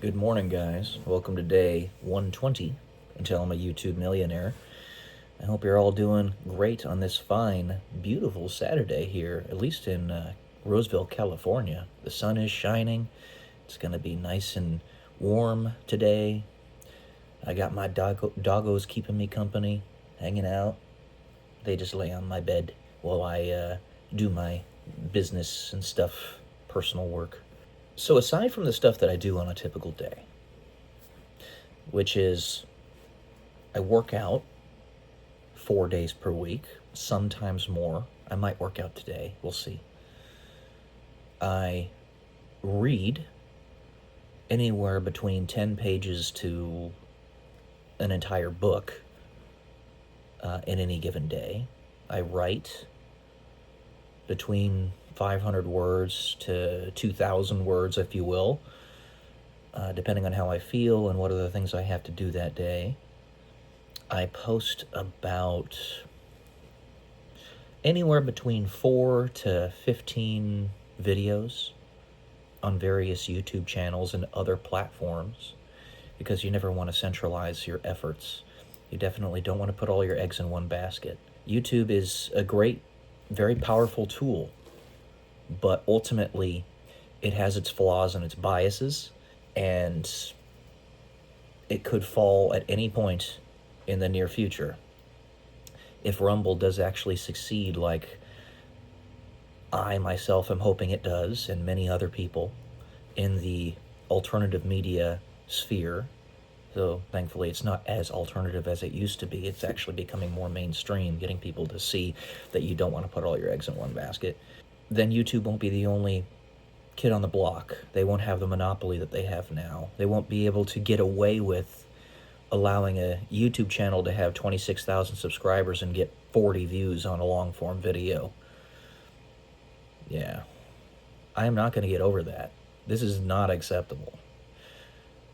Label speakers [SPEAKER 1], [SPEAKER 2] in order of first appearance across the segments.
[SPEAKER 1] Good morning, guys. Welcome to day 120 until I'm a YouTube millionaire. I hope you're all doing great on this fine, beautiful Saturday here, at least in Roseville, California. The sun is shining. It's going to be nice and warm today. I got my doggos keeping me company, hanging out. They just lay on my bed while I do my business and stuff, personal work. So aside from the stuff that I do on a typical day, which is I work out 4 days per week, sometimes more. I might work out today, we'll see. I read anywhere between 10 pages to an entire book in any given day. I write between 500 words to 2,000 words, if you will, depending on how I feel and what other things I have to do that day. I post about anywhere between 4 to 15 videos on various YouTube channels and other platforms, because you never want to centralize your efforts. You definitely don't want to put all your eggs in one basket. YouTube is a great, very powerful tool, but ultimately it has its flaws and its biases, and it could fall at any point in the near future. If Rumble does actually succeed like I myself am hoping it does, and many other people in the alternative media sphere, so thankfully it's not as alternative as it used to be. It's actually becoming more mainstream, getting people to see that you don't want to put all your eggs in one basket. Then YouTube won't be the only kid on the block. They won't have the monopoly that they have now. They won't be able to get away with allowing a YouTube channel to have 26,000 subscribers and get 40 views on a long-form video. Yeah, I am not going to get over that. This is not acceptable.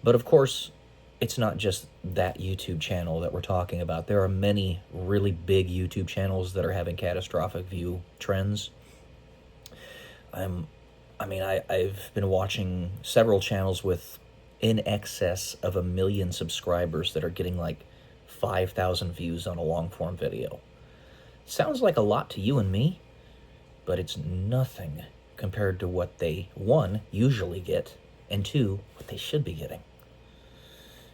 [SPEAKER 1] But of course, it's not just that YouTube channel that we're talking about. There are many really big YouTube channels that are having catastrophic view trends. I've been watching several channels with in excess of 1 million subscribers that are getting like 5,000 views on a long-form video. Sounds like a lot to you and me, but it's nothing compared to what they, one, usually get, and two, what they should be getting.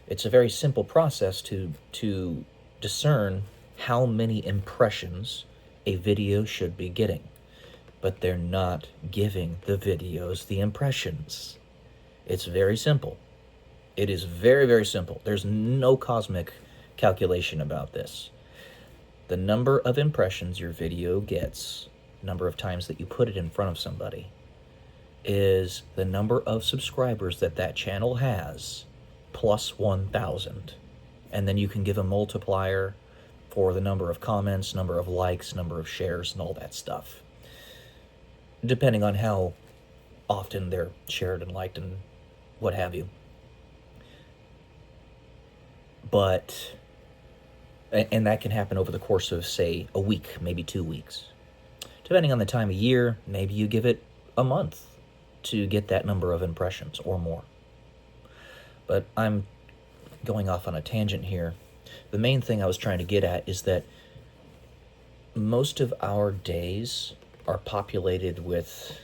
[SPEAKER 1] It's a very simple process to discern how many impressions a video should be getting, but they're not giving the videos the impressions. It's very simple. It is very, very simple. There's no cosmic calculation about this. The number of impressions your video gets, number of times that you put it in front of somebody, is the number of subscribers that that channel has plus 1,000. And then you can give a multiplier for the number of comments, number of likes, number of shares, and all that stuff, depending on how often they're shared and liked and what have you. But, and that can happen over the course of, say, a week, maybe 2 weeks. Depending on the time of year, maybe you give it a month to get that number of impressions or more. But I'm going off on a tangent here. The main thing I was trying to get at is that most of our days are populated with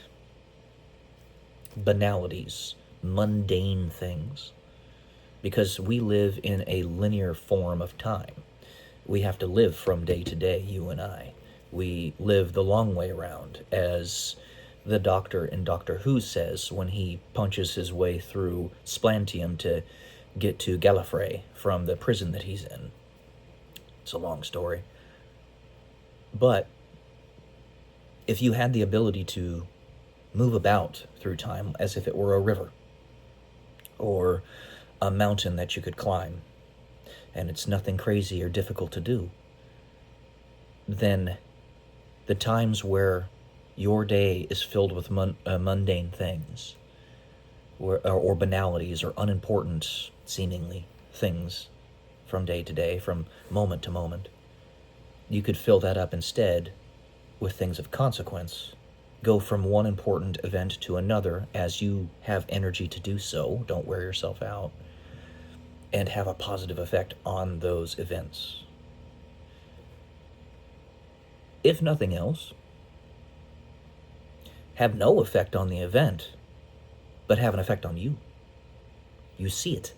[SPEAKER 1] banalities, mundane things, because we live in a linear form of time. We have to live from day to day, you and I. We live the long way around, as the doctor in Doctor Who says when he punches his way through Splantium to get to Gallifrey from the prison that he's in. It's a long story. But if you had the ability to move about through time as if it were a river or a mountain that you could climb, and it's nothing crazy or difficult to do, then the times where your day is filled with mundane things or banalities or unimportant, seemingly, things from day to day, from moment to moment, you could fill that up instead with things of consequence go from one important event to another as you have energy to do so. Don't wear yourself out. And have a positive effect on those events. If nothing else, have no effect on the event, but have an effect on you. You see it,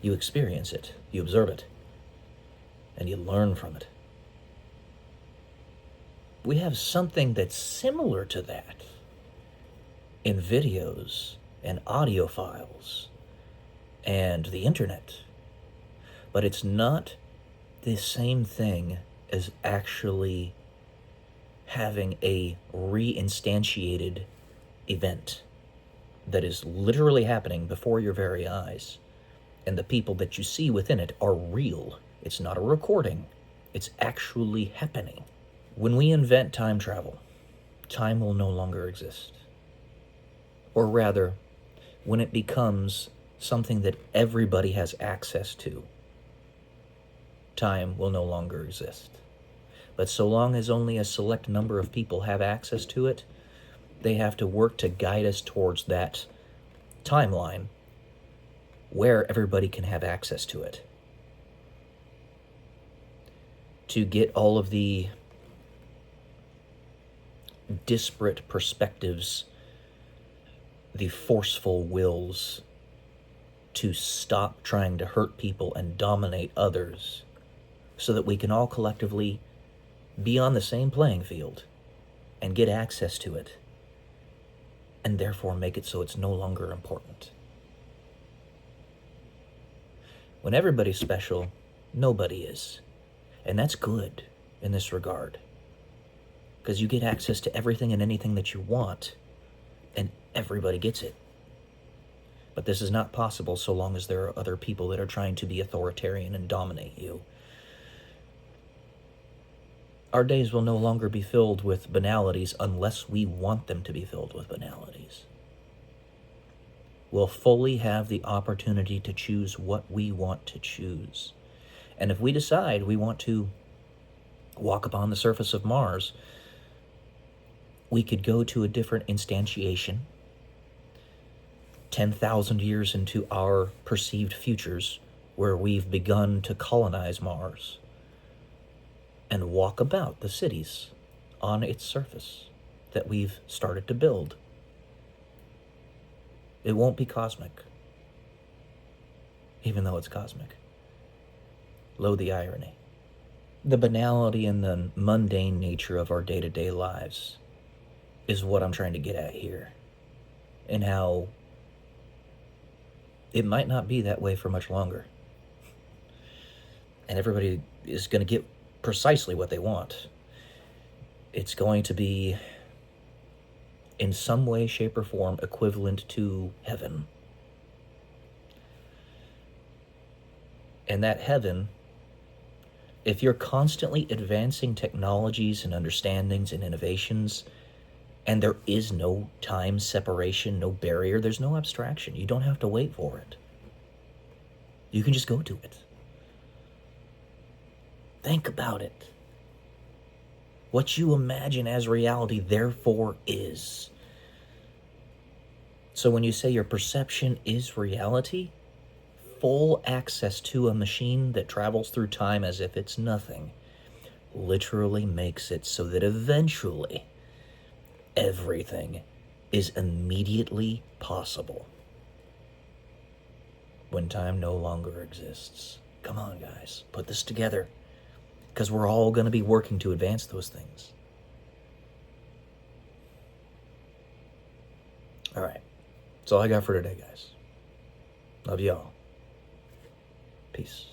[SPEAKER 1] you experience it, you observe it, and you learn from it. We have something that's similar to that in videos and audio files and the internet, but it's not the same thing as actually having a reinstantiated event that is literally happening before your very eyes, and the people that you see within it are real. It's not a recording. It's actually happening. When we invent time travel, time will no longer exist. Or rather, when it becomes something that everybody has access to, time will no longer exist. But so long as only a select number of people have access to it, they have to work to guide us towards that timeline where everybody can have access to it. To get all of the disparate perspectives, the forceful wills to stop trying to hurt people and dominate others, so that we can all collectively be on the same playing field and get access to it, and therefore make it so it's no longer important. When everybody's special, nobody is. And that's good in this regard, because you get access to everything and anything that you want, and everybody gets it. But this is not possible so long as there are other people that are trying to be authoritarian and dominate you. Our days will no longer be filled with banalities unless we want them to be filled with banalities. We'll fully have the opportunity to choose what we want to choose. And if we decide we want to walk upon the surface of Mars, we could go to a different instantiation 10,000 years into our perceived futures, where we've begun to colonize Mars, and walk about the cities on its surface that we've started to build. It won't be cosmic, even though it's cosmic. Lo, the irony. The banality and the mundane nature of our day-to-day lives is what I'm trying to get at here, and how it might not be that way for much longer. And everybody is going to get precisely what they want. It's going to be, in some way, shape, or form, equivalent to heaven. And that heaven, if you're constantly advancing technologies and understandings and innovations, and there is no time separation, no barrier, there's no abstraction. You don't have to wait for it. You can just go to it. Think about it. What you imagine as reality, therefore, is. So when you say your perception is reality, full access to a machine that travels through time as if it's nothing literally makes it so that eventually everything is immediately possible when time no longer exists. Come on, guys, put this together, because we're all going to be working to advance those things. All right, that's all I got for today, guys. Love y'all. Peace.